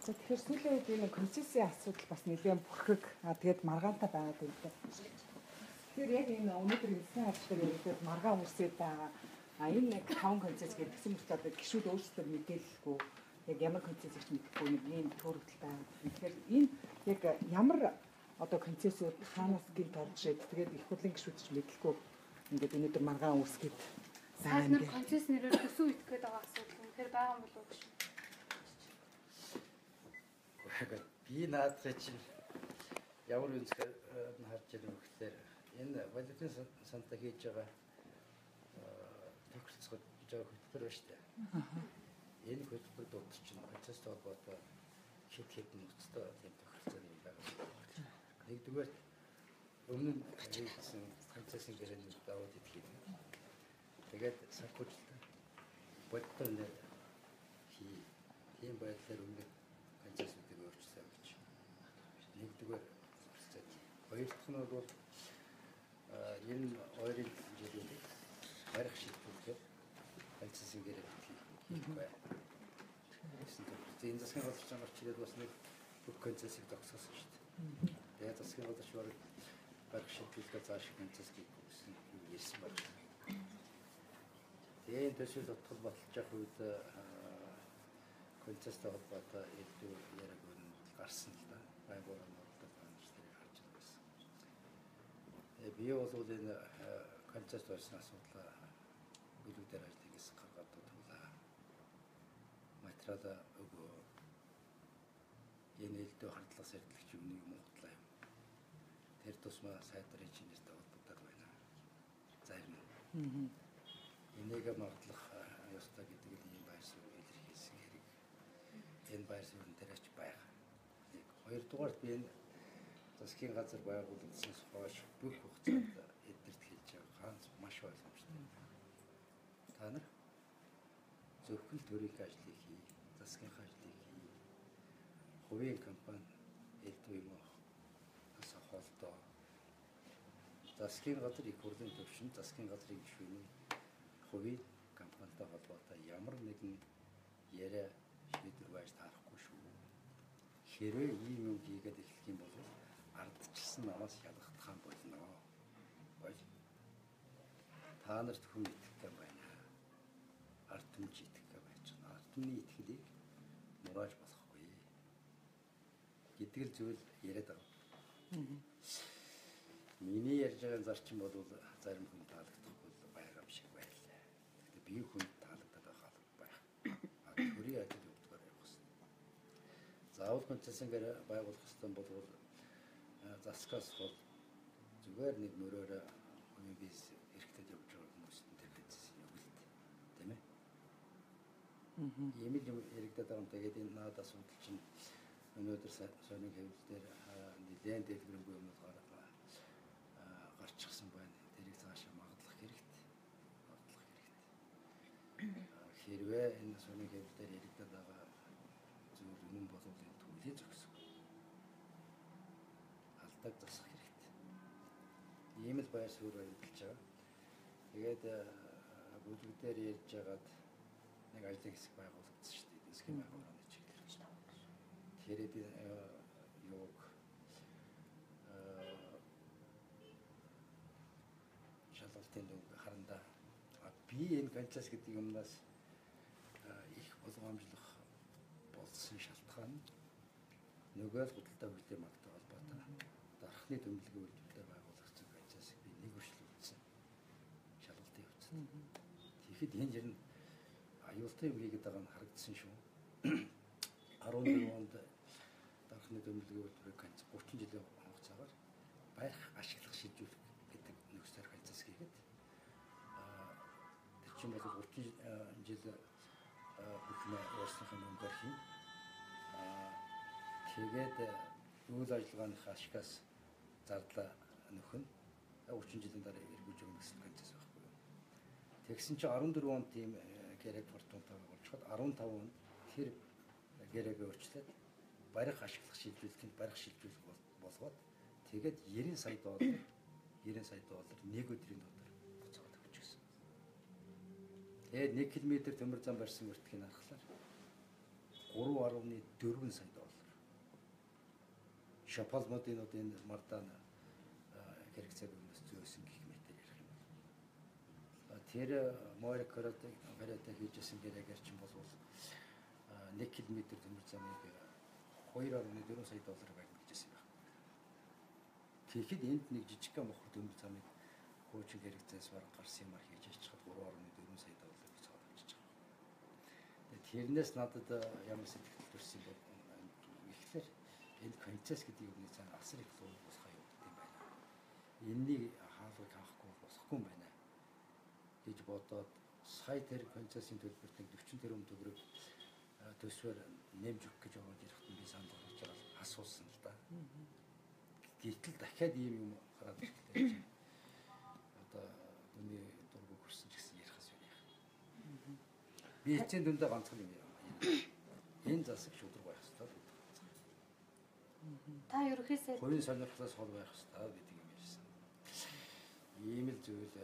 Тэгэхээр сүүлийн үед энэ концессийн асуудал бас нэлээд бүрхэг тэгээд маргаантай байгаад байна. Тэгэхээр яг энэ өнөөдөр хэлсэн ажлаар яригдаад маргаан үсээд байгаа. Энэ нэг 5 концесс гэсэн мэт одоо гişүүд өөрсдөө мэдээлэлгүй яг ямар концессыг ч мэдэхгүй нэг ийм төрөлтэй байна. Тэгэхээр энэ яг ямар одоо концессүүд хаанаас гинт орж ирээд тэгээд их хурлын гişүүд ч мэдлэхгүй ингээд өнөөдөр маргаан үсгээд сайн нэг концесс нэрээр төсөв итгэх гээд байгаа асуудал үнэхээр байгаа юм болов уу гэж. Би наадах чинь ямар үнсээр харж ирэх гэхээр энэ валютын санта хийж байгаа тохиролцоход жоо хөтөлбөр байна шүү дээ. Энэ хөтөлбөр дундч чинь процесс холбоотой хэдэн нөхцөл тийм тохиролцоо юм байгаа. Нэгдүгээр өмнө нь хийсэн концессийн гэрээнд даваад идэх юм. Тэгээд санхүүжилт бодтол нэ тийм байдлаар өмнө концессүүдийг өөрчлөсөн гэж. Нэгдүгээр процесс. Хоёр дахь нь бол энэ хоёрын жилийн барих шийдвэрлэхээр концессийн гэрээ хийх бай. Энэ засгийн газар чамаар чиглэл бас нэг бүх концессийг зогсоосон шүү дээ. Тэгээд засгийн газар чамаар барих шийдвэрлэхээр зааш концесс хийх гэсэн юм ярьсан байна. Тэгээд төсөл тодтол баталж явах үед концесстэй холбоотой илүү яриг гарсан л да. Байгууллагын бодлого банчдыг харж байсан. Би бол энэ концесс байсан асуудлаа бүлэгдэр ажлыгээс гаргаад тулаа. Материал өгөө. Энэ элдв хардлага сэрдлэгч өмнө юм утлаа юм. Тэр тусмаа сайдар инженертэй холбогдоод байна. Зарим нь. Энийг магадлах ёстой гэдэг нь юм байсан илэрхийлсэн хэрэг. Энэ байр суурин дээрч байгаа. Хоёрдугаар би энэ засгийн газар байгуулагдсанаас хойш бүх хугацаанд эдгэрт хийж байгаа ганц маш ойлгомжтой. Та нар зөвхөн төрийн ажлыг хий, засгийн ажлыг хий. Хувийн компани элдв юм аа. Асаа холдоо. Засгийн газар их хурлын төвшин, засгийн газрын гишүүний хувийн компанитай холбоотой ямар нэгэн яриа шийдвэр байж таарахгүй шүү. Хэрвээ ийм юм хийгээд эхлэх юм бол ардчилсан намаас ялгах болно. Бол та нарт хүн итгэх байна. Ард түмж итгэх байж байна. Ард түмний итгэлийг мурааж болохгүй гэдэг л зүйл яриад байгаа. Миний ярьж байгаа зарчим бол зарим хүн таалагдахгүй байгаа юм шиг байлаа. Гэхдээ би хүн таалагдаад байгаа байх. Төрийн ажил явуулгаар явах хэрэгтэй. Заавал концессийн гэрээ байгуулах хэрэгтэй бол заскаас бол зүгээр нэг мөрөөр хүний бис эрхтэд явж байгаа хүмүүст тэр концесс юм л тийм ээ. Ийм л юм яригдаад байгаа юм. Тэгээд энэ наад асуудал чинь өнөөдөр сонин хэвлэл дээр нэлээд дэлгэрэнгүй юм гарчихсан байна. Тэрийг цаашаа магадлах хэрэгтэй. Хэрвээ энэ сонин хэвлэл дээр яригдаад байгаа зүйл үнэн бол энэ төлөй зогсов. Алдаг засах хэрэгтэй. Ийм л байр суурь баримталж байгаа. Тэгээд бүлэгдээр ярьж байгаад нэг ажлын хэсэг байгуулагдсан шүү дээ. Засгийн байгууллагын чиглэлээр. Тэгэхээр юуг шалгалтын үг харандаа би энэ концесс гэдэг юмнаас их болгоомжлох болсон шалтгаан нөгөө л худалдаа хөгжлийн магтаа холбоотой дархны төмөлгийн үйлдвэртэй байгуулагдсан концессыг би нэг Тэгэхэд энэ жир нь аюултай юм хийгээд байгаа нь харагдсан шүү. 14 онд дархны дэмжлэгээр 30 жилийн хугацаагаар барих ашиглах шилжүүлэх гэдэг нөхцөл харилцаас хийгээд тэр чинь бол 30 жил бүхнээ уурсныхын өмнөр хийн. Тэгээд үйл ажиллагааны ашигаас зардал нөхөн 30 жилийн дараа эргүүлж өгнө гэсэн концепц байхгүй юу. Тэгсэн чинь 14 онд тийм гэрэг фортунтаа болчиход 15 онд тэр гэрэг өөрчлөөд барих ашиглах шилжүүлэхэд барих шилжүүлэх болгоод тэгээд 90 сая доллар нэг өдрийн дотор буцаад өгч гисэн. Тэгээд 1 км төмөр зам барьсан өртгийг харахаар 3.4 сая доллар. Шапалмодын энэ мардан гэрэг цаг өмнөөс зөөсөн гэх мэтэр ярих юм бол. Тэр Мойр карате хийжсэн гэрээгээр чинь бол 1 км төмөр замыг 2.4 сая доллараар барьж ирсэн байна. Тэгэхэд энд нэг жижигхэн мохор төмөр замыг хуучин хэрэгцээс бараг гарсан юмар хийж ичхэд 3.4 сая доллар буцаад авчиж байгаа. Тэрнээс надад ямар сэтгэл төрсөн бэ? Ихлээр энэ концепц гэдэг юмны цаана асар их зур босхоо явагдсан юм байна. Энэнийг хаалгыг авахгүй босхгүй юм байна гэж бодоод сая тэр концептын төлбөрт 40 тэрбум төгрөг төсвөр нэмж өгөх гэж ороод ирэхэд би санал болгож байгаа асуусан л да. Гэтэл дахиад ийм юм гараад ирэхдээ одоо миний дургүй хөрсөн ч гэсэн ярихаас байна яах. Би эцсийн дүндээ ганцхан юм яа. Энэ засаг шудраг байх хэрэгтэй. Та ерөөсөө хувийн сонирхлоос хол байх хэрэгтэй гэдэг юм ярьсан. Ийм л зүйл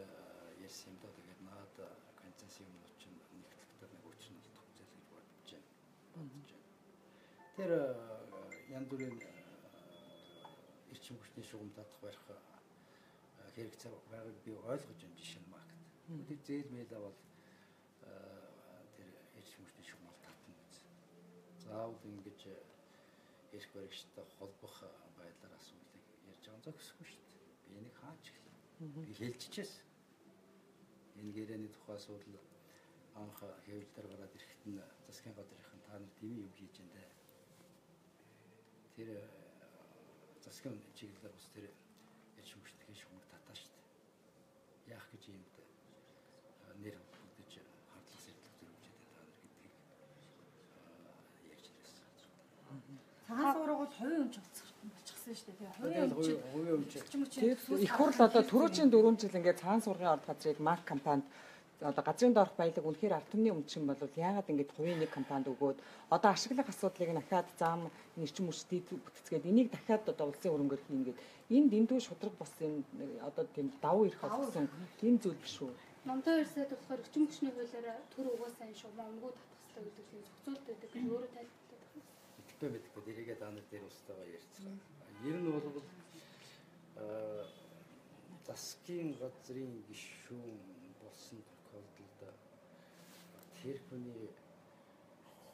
ярьсан юм даа. Тэгээд наад концепц юм чинь нэгтлэгтэй нэг өчнө бодож байна. Тэр янз бүрийн эрчим хүчний шугам татах барих хэрэгцээ байгааг би ойлгож байна жишээ нь маркет. Тэр зээл мэйл авал тэр эрчим хүчний шугамар татна гэж. Заавал ингэж эрх баригчтай холбох байдлаар асуудлыг ярьж байгаа зохисгүй шүү дээ. Би энийг хаач эхлэв. Би хэлчихсэн. Энэ гэрээний тухай асуудал анх хэвлэлээр гараад ирэхэд нь засгийн газрынхан та нар дэмий юм хийж энэ. Тэр засгийн чиглэлээр бас тэр эрчим хүчний шугамар татаа шүү дээ. Яах гэж юмд нэр хөдөлж хардлага сэтлэг зөрүүлж байгаа та нар гэдгийг ярьж байсан. Цагаан суураг бол хувийн өмч болчихсон шүү дээ. Хувийн өмч. Их хурл одоо түрүүчийн 4 жил ингээд цагаан сургын орд газрыг марк компанид одоо газрын доорх баялаг үнэхээр ард түмний өмч юм бол яагаад ингэж хувийн нэг компанид өгөөд одоо ашиглах асуудлыг дахиад зам эрчим хүчтэй бүтцгээд энийг дахиад одоо улсын хөрөнгөөр хийнгээд энэ дэндүү шудраг бос энэ одоо тийм давуу ирэх болсон энэ зүйл биш үү? Номтой ирсэд болохоор эрчим хүчний хуулиараа төр угаасаа энэ шугам өмгөө татах хэрэгтэй гэдэг тийм зохицуулт байдаг гэж өөрөө тайлбарлаад байна. Итгэхгүй мэдхгүй дэрийгээ та нар дээр устдаагаа ярьцгаа. Ер нь бол засгийн газрын гишүүн болсон тохиолдолд тэр хүний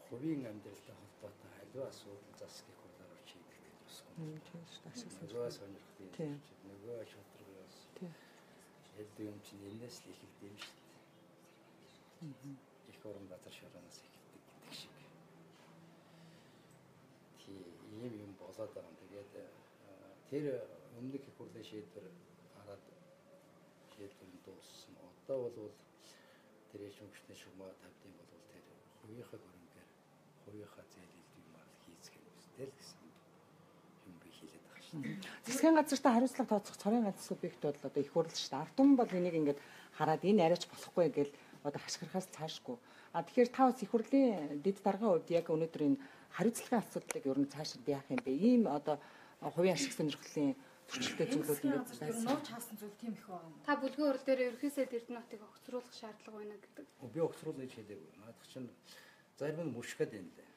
хувийн амьдралтай холбоотой хариу асуудал засгийн хурлаар шийдэгдэх гэж байна. Нөгөө сонирхдаг, нөгөө шударгаас. Элдв юм чинь энэс л ихэлдэв юм шүү дээ. Их орон газар шороноос ихэлдэг гэдэг шиг. Ийм юм болоод байгаа юм. Тэгээд тэр өмнөх их хурлын шийдвэр хараад шийдвэр дууссан. Одоо бол тэр эрчим хүчний шугамаа тавьдсан бол тэр хувийнхаа хөрөнгөөр хувийнхаа зээлэлд юм хийцгэн үстэй л гэсэн юм би хэлээд байгаа шүү дээ. Засгийн газартаа хариуцлага тооцох цорын ганц субъект бол одоо их хурл шүү дээ. Ард түмэн бол энийг ингээд хараад энэ арайч болохгүй гэж одоо хашгирахаас цаашгүй. Тэгэхээр та бас их хурлын дэд даргын хувьд яг өнөөдөр энэ хариуцлагын асуудлыг ер нь цаашид яах юм бэ? Ийм одоо хувийн ашиг сонирхлын зөрчилтэй зүйлүүд ингээд байсан. Нууж хаасан зүйл тийм их байна. Та бүлгийн урал дээр ерөөсөө Эрдэнэтийг огцруулах шаардлага байна гэдэг. Би огцруулах гэж хэлээгүй. Наадах чинь зарим нь мушгаад байна лээ.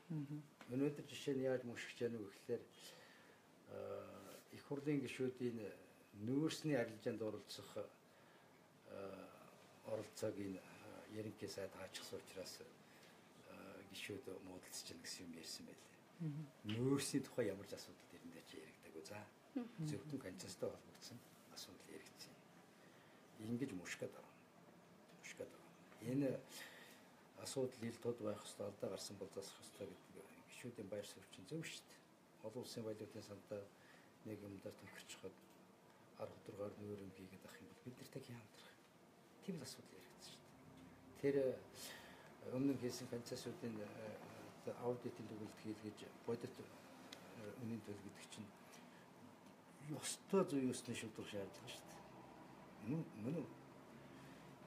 Өнөөдөр жишээ нь яаж мушгиж яах вэ гэхээр их хурлын гишүүдийн нүүрсний арилжаанд оролцох оролцоог энэ ерөнхий сайд хаачихсан учраас гишүүд муудалцж байна гэсэн юм ярьсан байлээ. Нүүрсний тухай ямар ч асуудал тэрэндээ чи яригдаагүй. За зөвхөн концепцтэй холбогдсон асуудал яригдсан. Ингэж мушгаад байна. асуудал ил тод байх хэвээр алдаа гарсан бол засах хэвээр гэдэг гишүүдийн байр суурь чинь зөв шүү дээ. Олон улсын валютын сандаа нэг юмдаар тохирч хаад 10 өдрөөр нүүр юм хийгээд ах юм бол бид нартай хямдрах. Тийм л асуудал яригдсан шүү дээ. Тэр өмнө нь хийсэн концессиудын аудитын төгөлд хийлгэж бодит үнийн төл гэдэг чинь ёстой зүй ёсны шийдвэр шаардлага шүү дээ. Мөн үү?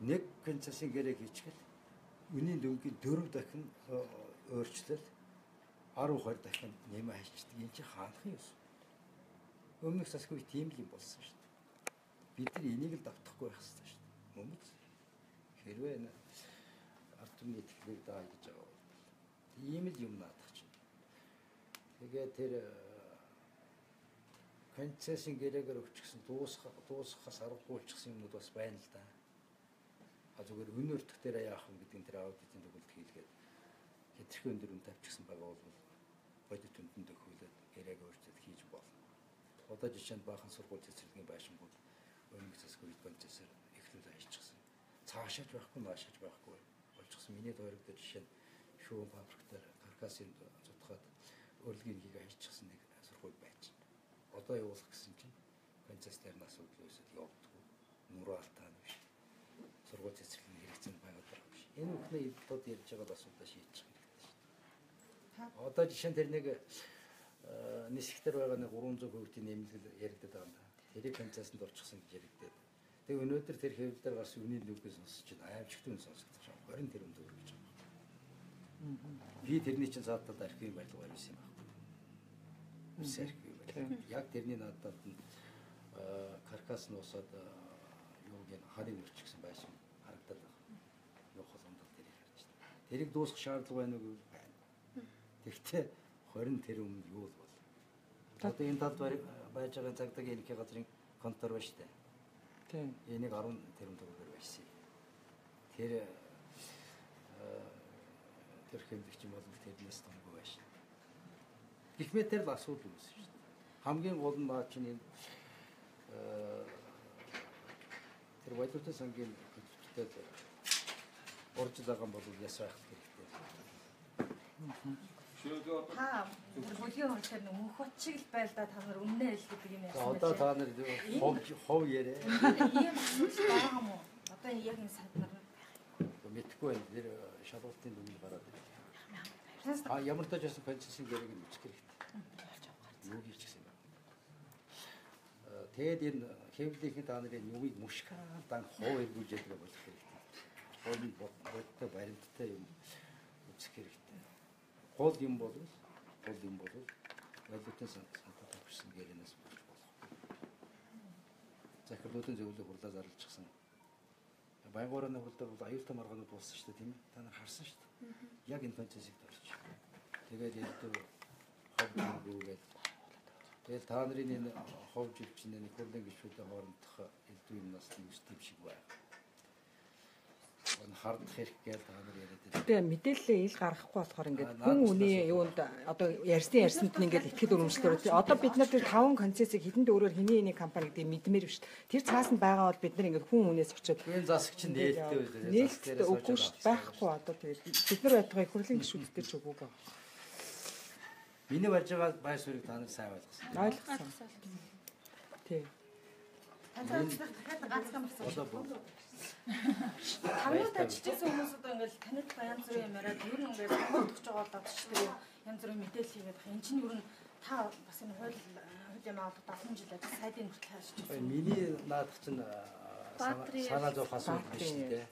Нэг концессийн гэрээ хийчихэл үнийн дүнгийн 4 дахин өөрчлөл 10-20 дахин нэмэ хайчдаг. Энд чинь хаанхын ёс. Өмнөх засгүй тийм л юм болсон шүү дээ. Бид нар энийг л давтахгүй байх хэрэгтэй шүү дээ. Мөн үү? Хэрвээ ард түмний итгэлийг даа гэж байгаа бол ийм л юм наадах чинь. Тэгээд тэр концессийн гэрээгээр өгчихсэн дуусгахаас аргагүй болчихсон юмнууд бас байна л да. Зүгээр өн өртөх дээр яах вэ гэдэг нь тэр аудитын төгөлд хийлгээд хэтэрхий өндөр үн тавьчихсан байгаа бол бодит үндэнд өгүүлээд гэрээгээ өөрчлөлт хийж болно. Одоо жишээнд баахан сургууль цэцэрлэгийн байшингууд өмнөх засгийн үед концессор эхлүүл ажиллажсэн. Цаашаач байхгүй наашаач байхгүй болчихсон. Миний тойрогдож жишээ нь шүүн фабрик дээр каркасын зутгаад урилгын хийгээ ажиллажсэн нэг сургууль байж байна. Одоо явуулах гэсэн чинь концесс дээр нас үдлөөсөд явагдгүй. Нуруу алтаа биш. Сургууль цэцэрлэгийн хэрэгцээ байгаад байгаа биш. Энэ бүхний эддод ярьж байгаа асуудал шийдэж хэрэгтэй шүү дээ. Одоо жишээ нь тэр нэг нисгтэр байгаа нэг 300% нэмэлт яригдаад байгаа юм да. Тэрийг концессэнд орчихсон гэж яригдаад. Тэгээ өнөөдөр тэр хэвлэл дээр гарсан үнийн нүгээс сонсож байна. Аимшигт үн сонсогдож байгаа. 20 тэрбум төгрөг гэж байгаа. Би тэрний чинь заатад архив байлгаа байсан юм байна. Үс архив байлгаа. Яг тэрний надад нь каркас нь усаад юугийн харин өрчихсөн байсан харагдаад байгаа. Юу холондол тэрийг харж байна. Тэрийг дуусгах шаардлага байна уу гэвэл байна. Тэгвэл 20 тэрбум юу л бол. Одоо энэ талд байж байгаа цагдаагийн ерөнхий газрын контор ба штэ. Тийм. Энийг 10 тэрбум төгрөгөөр байсан. Тэр хэмжигч юм бол тэрнээс томгүй байсан. Гэх мэт тэр л асуудал үүсэн шүү дээ. Хамгийн гол нь наа чинь энэ тэр валютын сангийн хөтөлбөртэй орж байгаа юм бол ясах хэрэгтэй. Та бүлгийн хурцаар мөнх бат шиг л байл да та нар үннээ л гэдэг юм яасан. Одоо та нар хов яриа. Ийм асуудал байгаа юм уу? Одоо яг энэ сад нар мэдхгүй байна. Тэр шалгалтын дүгнэл гараад байна. Ямар ч байсан концессийн гэрээг нь бичих хэрэгтэй. Юу хийчихсэн юм бэ? Тэгээд энэ хэвлэлийнхээ та нарын юуийг мушкаан хов эргүүлж ядгаа болох хэрэгтэй. Ховын бодтой баримттай юм үзэх хэрэгтэй. Гол юм бол валютын санхүү төвшин гэрэнээс болж болох. Захирлуудын зөвлөлийг хурлаа зарлчихсан. Байгуурны хурдаар бол аюултай маргаанууд болсон шүү дээ тийм ээ. Та нар харсан шүү дээ. Яг энэ концессийг төрж. Тэгээд элдв хов гүгээд. Тэгээд та нарын энэ хов жилчин нэг хурлын гишүүдийн хоорондох элдв юмнаас нэвсдэв шиг байна. Хардах хэрэг гэж та нар яриад байна. Тэгээ мэдээлэл ил гаргахгүй болохоор ингээд хүн үний юунд одоо ярьсанд нь ингээд итгэл өрөмжлөөр. Одоо бид нар тэр 5 концессыг хэдэн дөрөөр хэний энийг компани гэдэг мэдмээр биш. Тэр цаас нь байгаа бол бид нар ингээд хүн үнээс очиод энэ засагч нь нээлттэй байлаа. Нээлттэй үгүй шүү дээ. Байхгүй одоо тэгээд бид нар байтугай хурлын гишүүд дээр ч үгүй байгаа. Миний барьж байгаа байр суурийг та нар сайн ойлгосон. Тий. танцаад дахиад ганцхан болсон. Танууд ажиллажсэн хүмүүс одоо ингээл танил янз бүрийн юм яриад ер нь ингээд сонгогдож байгаа болоод ч тийм янз бүрийн мэдээлэл хийгээд байна. Энд чинь ер нь та бас энэ хууль юм аваад 10 жил ажил сайдын хүртэл хааж байна. Миний наадах чинь санаа зовх асуудал биш дээ.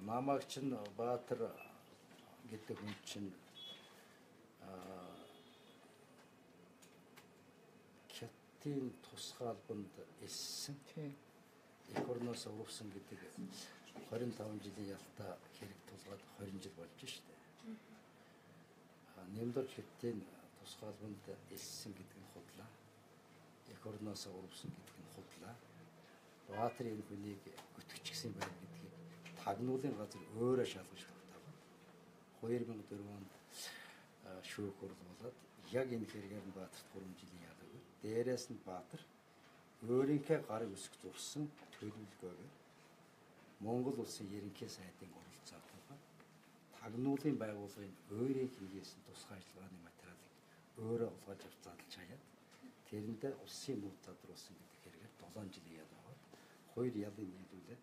Намаг чинь Баатар гэдэг хүн чинь Хятадын тусгай албанд эссэн. Эх орноос урвсан гэдэг 25 жилийн ялтаа хэрэг тулгаад 20 жил болж штэ. Нэмдорч Хятадын тусгай албанд эссэн гэдэг нь худлаа. Эх орноос урвсан гэдэг нь худлаа. Баатар энэ хүнийг өтгчихсэн байна гэдгийг тагнуулын газар өөрөө шалгаж тогтоов. 2004 онд шүүх хурлуулад яг энэ хэрэгээр нь Баатарт 3 жилийн ял өгöd. Дээрээс нь Баатар өөрийнхөө гарыг өсгөх зурсан төлөвлөгөөгөөр Монгол улсын ерөнхий сайдын оролцоогоор тагнуулын байгууллагын өөрийн хийгээсэн тусгай ажиллагааны материалыг өөрөө олгож авч задлж хаяад тэрэндээ улсын мөнгө задруулсан гэдэг хэрэгээр 7 жилийн ял аваад 2 ялын нийлүүлээд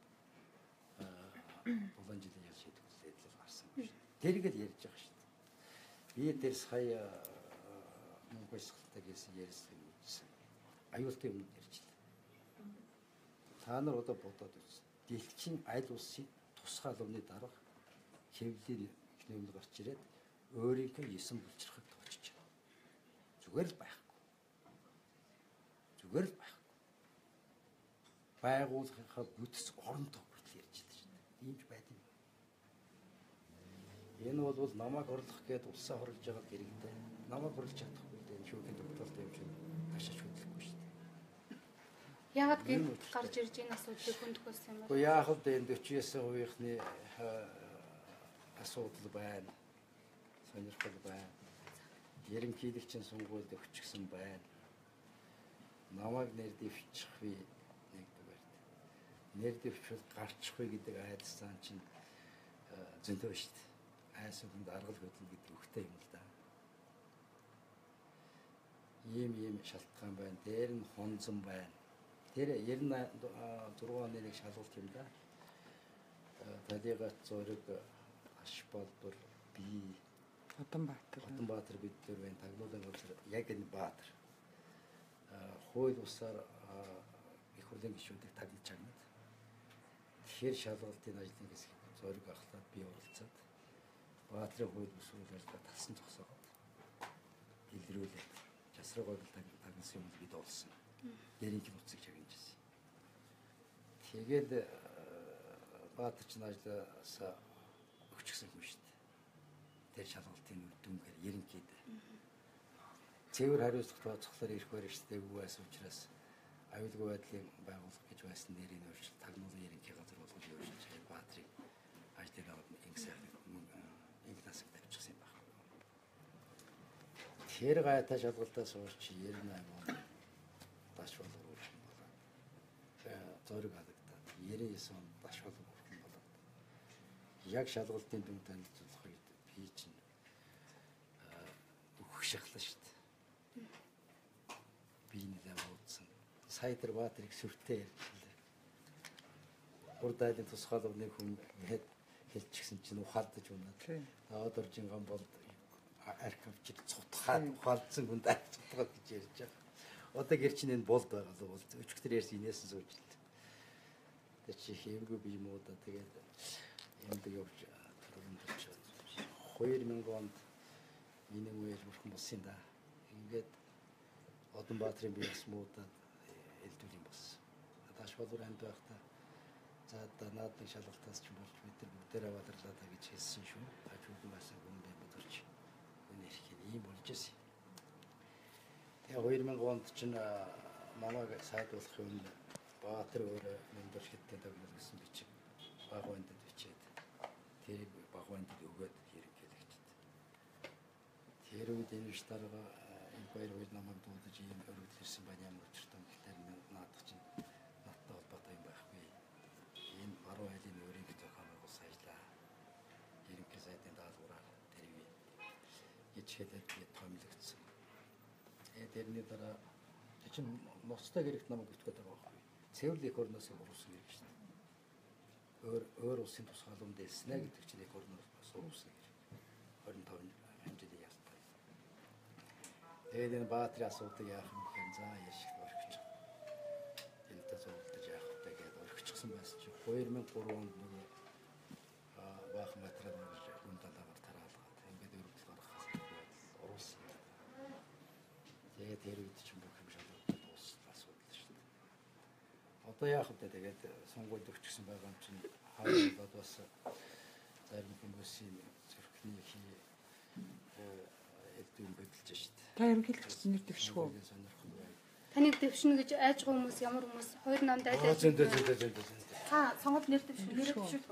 7 жилийн ял шийдвэрлээд л гарсан юм шүү. Тэргээд ярьж байгаа шүү. Би тэр сая мөнгө босгохтой гэсэн ярьсан юм үзсэн. Аюултай юм ярьжлаа. Та нар одоо бодоод үз. Дэлхийн аль улсын тусгай лувны дарга хэвлэлийн эхнэмэл гарч ирээд өөрийнхөө 9 булчирхаг тоочж байна. Зүгээр л байхгүй. Зүгээр л байхгүй. Байгууллагынхаа бүтц орон тогтмол ярьж байгаа шүү дээ. Иймж байд юм. Энэ бол намайг орлох гээд улсаа хорлож байгаа хэрэгтэй. Намайг хорлож чадахгүй дээ. Шүүхийн тогтоолт юм чинь хашаач хөдлөхгүй шүү дээ. Яагаад гээд гарч ирж энэ асуудлыг хөндөх болсон юм бэ? Гэхдээ яах вэ? Энэ 49%-ны асуудал байна. Сонирхол байна. Ерөнхийлөгчийн сонгуульд өгчихсэн байна. Намайг нэр дэвшчих би нэгдүгээр. Нэр дэвшвэл гарчихгүй гэдэг айдсан чинь зөндөө шүү дээ. Айс хүнд аргал хөдлөл гэдэг үгтэй юм л да. Ийм шалтгаан байна. Дээр нь хонзон байна. Тэр 96 оны нэг шалгалт юм да. Талигач зураг Ашбалбар би Отонбаатар бид нар байна. Тагнуулын улсаар яг энэ Баатар. Хууль усаар их хурлын гишүүдийг таглаж чагнаад. Тэгэхээр шалгалтын ажлын хэсэг зураг ахлаад би оролцоод Баатрын хууль усуулаад талсан зогсоогоод илрүүлээд жасруугаар тагнасан юм бид олсон. Дэрийн нууцыг чагнажсэн. Тэгээд Баатарч ажлаасаа өгчихсэн юм шүү дээ. Тэр шалгалтын үр дүнгээр ерөнхийд цэвэр хариуцлага тооцоглоор ирэх баримттай үгээс учраас аюулгүй байдлын байгууллага гэж байсан нэрийн өөрчлөлт тагнуулын ерөнхий газар болгож өөрчилж Баатрыг ажлын аваад ингласыг тавьчихсан юм байна. Тэр гайтай шалгалтаас хойш 98 он даш болгох юм байна. Зураг алагдаад 99 он даш болгох юм байна. Яг шалгалтын дүн танилцуулах үед би чинь өгөх шахлаа шүү дээ. Би нэлээд уудсан. Сая тэр Баатрыг сүртэй ярьжлаа. Урдайлын тусгаалгын хүн хэлчихсэн чинь ухаалдаж унаад. Даваад оржинган бол архивчид цутгаад ухаалдсан хүнд цутгаад гэж ярьж байгаа. Одоо гэр чинь энэ болд байгаа л бол өчигдөр ярьсан инээсэн сууж л. Тэг чи хийвгүй би юм уу да тэгээд энд явж төрөмдөж 2000 онд миний үеэр бүрхэн болсон да. Ингээд Отонбаатрын биес муудаад элдвэр юм болсон. Даш болор анд байхдаа за наадны шалгалтаас ч болж бид нар бүгдээр аваадарлаа та гэж хэлсэн шүү. Ажуулсан байсан хүн бай бодорч. Үнээр хин ийм болж ирсэн. Тэгээ 2000 онд чинь намайг сайдуулах юм Баатар өөрөө мөндөр шидтэй тагнал гэсэн бичиг багванд бичээд тэрийг багванд өгөөд хэрэглэгчд. Тэр үед энэ ш дарга энэ баяр үед намайг дуудаж ийм өргөдлөрсөн байна ямар учиртай юм гэхээр наадах чинь надтай холбоотой юм байхгүй. Энэ 10 айлын өөрийн зохион байгуулсан ажиллаа. Ерөнхий сайдын даалгавраар тэрийг гэж хэлээд би томилогдсон. Тэрний дараа чинь ноцтой гэрэгт намайг бүтгэхэд байгаа байхгүй. Цэвэрлэх их орноос уруусан гэрэг шүү дээ. Өөр улсын тусгаалуун дэснэ гэдэг чинь их орноос уруусан гэрэг. 25 хэмжээний ялтай. Тэгээд энэ Баатрын асуудыг яах юм бэ? За яшиг орхиж. Энэтэй зовлож яах вэ гэдээ орхичихсан байсан чи 2003 онд нөгөө баах материал нэг далаагаар тараалгаад ингээд өргөдөл гаргахаас уруусан. Тэгээд тэр үед чинь бүх юм шалгуулсан асуудал шүү дээ. Одоо яах вэ? Тэгээд сонгуульд өгчихсөн байгаа юм чинь хаалт бас зарим хүмүүсийн зөрхний элдвэн бодолж шүү дээ. Та ерөнхийлөгч нэр дэвших үү? Таныг дэвшнэ гэж айж байгаа хүмүүс ямар хүмүүс? Хоёр намд айлаа. Та сонгоод нэр дэвшүүлэх.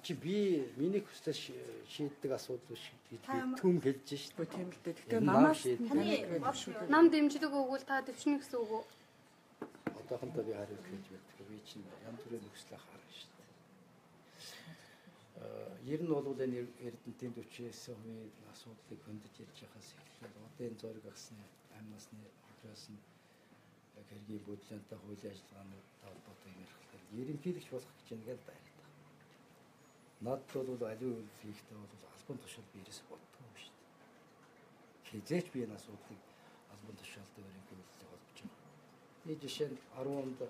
Чи би миний хүсэл шийддэг асуудал биш түм хэлж шүү дээ. Тийм л дээ. Тэгэхээр намаас Нам дэмжлэг өгвөл та дэвшнэ гэсэн үг үү? Одоохондоо би хариулт хийж байдаг. Би чинь янз бүрийн нөхцөл харах шүү дээ. Ер нь бол энэ Эрдэнэтийн төвчээс хувийн асуудлыг хөндөж ярьж байхаас эхлээд одоо энэ зориг агсны амь насны хөлөөс нь хэргийн бодлонтой хуулийн ажиллагааны талбарт ярихлаар ерөнхийлөгч болох гэж ингээд байна. Надад бол аливаа үйл хийхдээ бол албан тушаал биерээс боддог юм шүү дээ. Хизээч би энэ асуудлыг албан тушаалтай ерөнхийлөлтөд холбож байгаа. Энэ жишээ нь 10 онд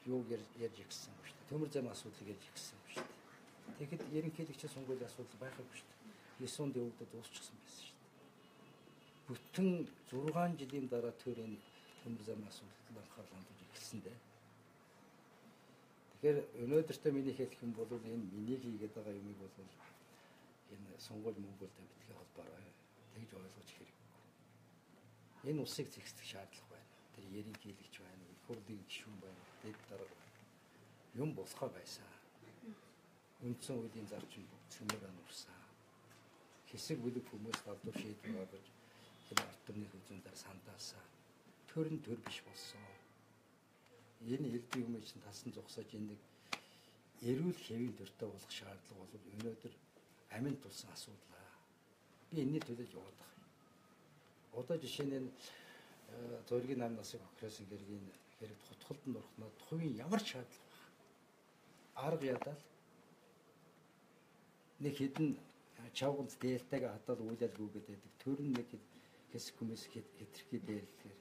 юу ярьж ирсэн юм шүү дээ. Төмөр зам асуудлыг ярьж ирсэн юм шүү дээ. Тэгэхэд ерөнхийлөгчийн сонгуулийн асуудал байхгүй шүү дээ. 9 онд явагдаад дуусчихсан байсан шүү дээ. Бүтэн 6 жилийн дараа төрийн төмөр зам асуудалд анхаарал хандуулж эхэлсэн дээ. Тэгэхээр өнөөдөртөө миний хэлэх юм бол энэ миний хийгээд байгаа юмыг бол энэ сонгуул Монголтой битгий холбоорой. Тэгж ойлгож хэрэггүй. Энэ усыг зэгсэх шаардлага байна. Тэр ерөнхийлөгч байна, их хурлын гишүүн байна. Дэд дарга юм босгоо байсан. Үндсэн хуулийн зарчим цэмээр ануурсан. Хэсэг бүлэг хүмүүс гадуур шийдвэр гаргаж энэ ард түмний хөвзөндөө сандаасан. Төр нь төр биш болсон. Энэ элдв юм чинь талсан зогсоож энэ эрүүл хэвийн төртөө болох шаардлага бол өнөөдөр аминд тулсан асуудал. Би энэний төлөө яваад байгаа юм. Одоо жишээ нь зоригийн 8 насыг охиросон гэргийн хэрэг хотголд нь орохноо хувийн ямар шаардлага байна. Арга ядал нэг хэдэн чавганц дээлтэйг хадаад үйлэлгүйгээд байдаг. Төр нь нэг хэсэг хүмүүс хэтэрхий дээлхээр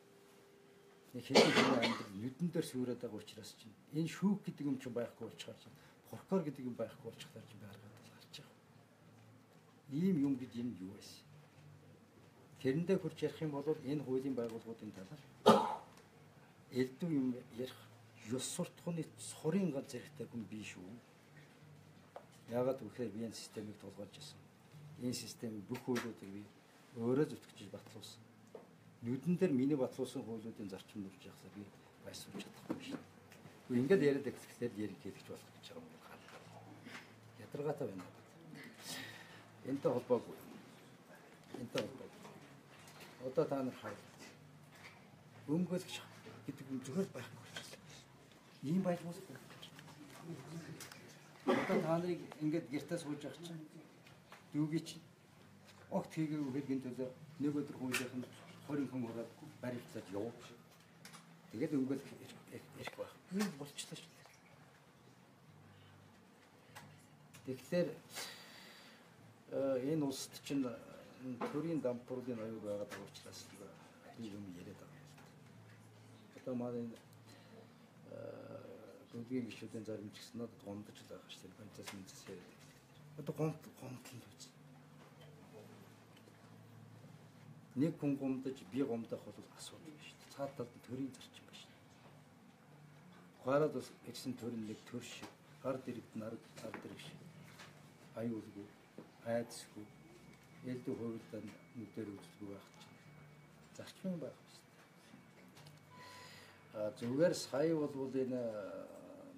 нэг хэдэн хүн амьдрал нүдэн дээр сүрээд байгаа учраас чинь энэ шүүх гэдэг юм чинь байхгүй болчихар чинь прокурор гэдэг юм байхгүй болчихлаар чинь байгаад харж байгаа. Ийм юм гэж энэ юу вэ? Тэрэндээ хурж ярих юм бол энэ хуулийн байгууллагуудын талаар элдв юм ярих ёс суртахууны сурын ганц зэрэгтэй хүн биш үү? Яагаад гэвэл би энэ системийг тулгуурлаж ирсэн. Энэ системийн бүх хуулиудыг би өөрөө зүтгэж батлуулсан. Нүдэн дээр миний батлуулсан хуулиудын зарчим нурж явахсаа би байсуулж чадахгүй шүү. Гэхдээ ингээд яриад ихсгэлээр ерөнхийлөгч болох гэж байгаа юм хаалгаа. Ядаргаатай байна. Энтэй холбоогүй. Одоо та нар хаа. Өмгөөлөгч гэдэг юм зөвхөн байхгүй болчихлоо. Ийм байлгуус. Одоо та нарыг ингээд гэртээ сууж явах чинь дүүгээ чинь огт хийгээгүй хэргийн төлөө нэг өдөр хуулийнх нь 20 хүн ороод барилдаад яв. Тэгээд өмгөөлөх ирэх байх. Энэ болчихлоо шүү дээ. Тэгэхээр энэ улсад чинь төрийн дампуурлын аюул байгаад байгаа учраас энэ юм яриад байгаа юм. Одоо маань гүнгийн гишүүдийн зарим ч гэсэн надад гомдож байгаа шүү дээ. Панцас мэдээс яриад. Одоо гомдлон үз. Нэг хүн гомдож би гомдох бол асуудал биш. Цаад талд төрийн зарчим биш. Гараад бас гэсэн төрн нэг төр шиг гар дэрэгд нарг дэрэг шиг аюулгүй айдсгүй элдв хувилдан нүдээр үзэлгүй байх чинь зарчим байх шүү дээ. Зүгээр сая бол энэ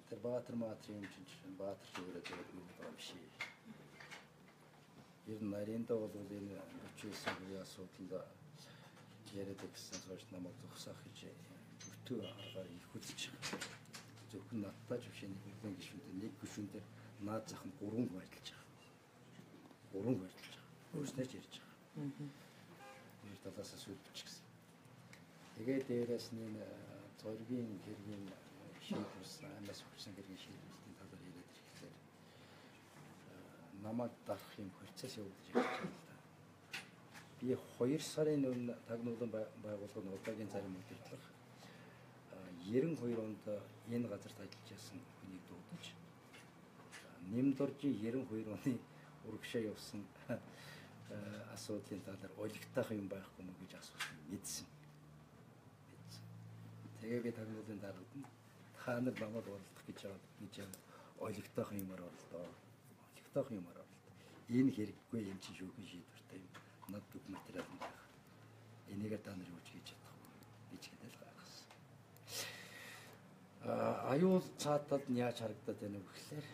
тэр Баатар матрын юм чинь Баатар зүгээр тэгээд нэг байгаа биш. Ер нь нарийнда бол энэ 49 хүний асуудал яриад гэсэн сууж намайг зогсоох гэж өртөө аргаар их үзэж байгаа. Зөвхөн надтай жишээ нэг нэгэн гишүүнтэй нэг гишүүнтэй наад зах нь 3 байдалж байгаа. 3 байдалж байгаа. Өөрснөөч ярьж байгаа. Хоёр талаасаа сүлбэж гисэн. Тэгээд дээрээс нь зоригийн хэргийн шийдвэрс амнаас өгсөн хэргийн шийдвэрийн талаар яриад ирэхээр намайг дарах юм процесс явуулж байгаа юм да. Би 2 сарын өмнө тагнуулан байгууллагын удаагийн зарим удирдлага 92 онд энэ газарт ажиллаж байсан хүний дуудаж Нэмдоржийн 92 оны урагшаа явсан асуудлын талаар олигтайх юм байхгүй мө гэж асуусан мэдсэн. Тэгээ би тагнуулын дараад нь та нар намайг оролдох гэж олигтайх юмар оролдоо. Олигтайх юмар оролдоо. Энэ хэрэггүй юм чинь шүүхийн шийдвэртэй юм. Над бүх материал нь байна. Энийгээ та нар юу ч хийж чадахгүй гэж хэлэл гаргасан. Аюул цаатад нь яаж харагдаад байна вэ гэхээр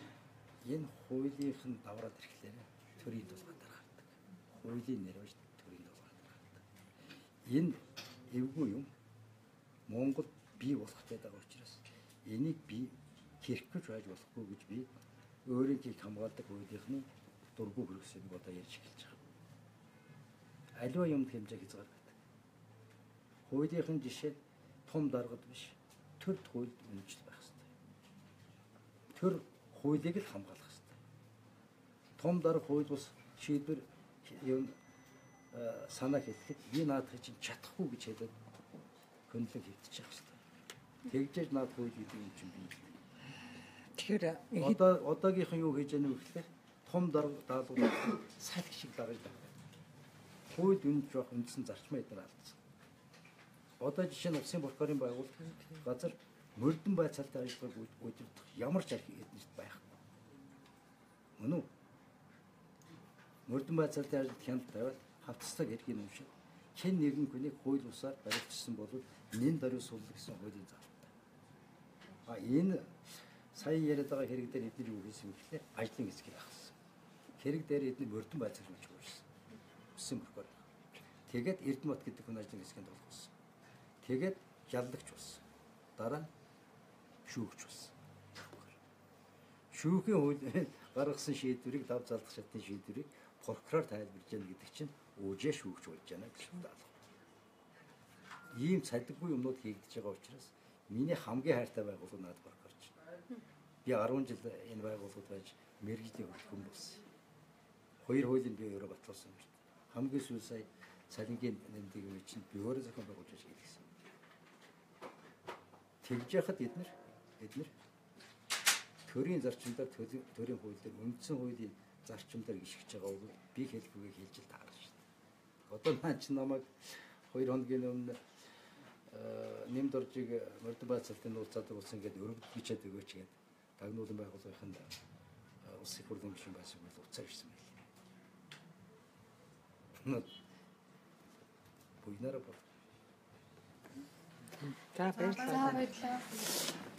энэ хуулийнх нь давраад ирэхлээр төрийн тулгаан гаргадаг. Хуулийн нэрвэж төрийн тулгаан гаргадаг. Энэ эвгүй юм Монгол бий болох гэдэг учраас энийг би хийх гэж байж болохгүй гэж би өөрийнхөө хамгаалдаг хуулийнхны дургүй хөрөсөнийг одоо ярьж эхэлж байгаа. Аливаа юмд хэмжээг хязгаардаг. Хуулийнхын жишээд том даргад биш. Төр хуульд үнэлж байх хэрэгтэй. Төр хуулийг л хамгаалах хэрэгтэй. Том дарга хууль бус шийдвэр юм санаа хэлэхэд би наадах чинь чадахгүй гэж хэлээд хөндлөн хэвтчих хэрэгтэй. Тэгжээж наад хууль гэдэг юм чинь би. Тэгэхээр одоогийнхан юу хийж яах вэ гэхээр том дарга даалгавар салхи шиг дагаж байна. Хууль үнж жоох үндсэн зарчмаа эдгээр алдсан. Одоо жишээ нь улсын прокурорын байгууллага газар мөрдөн байцаалтай ажиллагааг удирдах ямар ч арга эднэрт байхгүй. Мөн үү? Мөрдөн байцаалтай ажилд хяналт тавиад хавцдаг хэргийн юм шиг. Хэн нэгэн хүнийг хууль бусаар баригдсан бол нэн даруй сулл гэсэн хуулийн заалттай. Энэ сая яриад байгаа хэрэг дээр эдгээр юу хийсэн бэ гэхээр ажлын хэсгийг ахсан. Хэрэг дээр эдгээр мөрдөн байцаалж мэж хуурсан. Улсын прокурор. Тэгээд Эрдэнэбат гэдэг хүн ажлын хэсгийн толгосон. Тэгээд яллагч болсон. Дараа нь шүүгч болсон. Шүүхийн хуулиар гаргасан шийдвэрийг дав залдах шатны шийдвэрийг прокурор тайлбарж яана гэдэг чинь үжээ шүүгч болж яана гэж даалгав. Ийм цалиггүй юмнууд хийгдэж байгаа учраас миний хамгийн хайртай байгууллага надад прокурорч. Би 10 жил энэ байгууллагад байж мэргэжлийн хөтөлбөр болсон. Хоёр хуулийн би өөрөө батлуулсан юм шүү дээ. Хамгийн сүүл сая цалингийн нэмдэг юм чинь би өөрөө зохион байгуулж хийлгэсэн. Тэгж яхад эднэр төрийн зарчимдаар төрийн хууль дээр үндсэн хуулийн зарчимдаар гიშгэж байгаа бол би хэлбэгээ хэлж л таарна шүү дээ. Одоо наа чи намайг 2 хоногийн өмнө нэмд оржиг мөрдөн байцаалтын нууцаадаг болсон гэдэг өргөд бичээд өгөөч гэдэг тагнуулан байгууллагын улс их хурлын гишүүн байсан бол уцаар ирсэн байл. Буйнараа бол. За баярлалаа. За баярлалаа.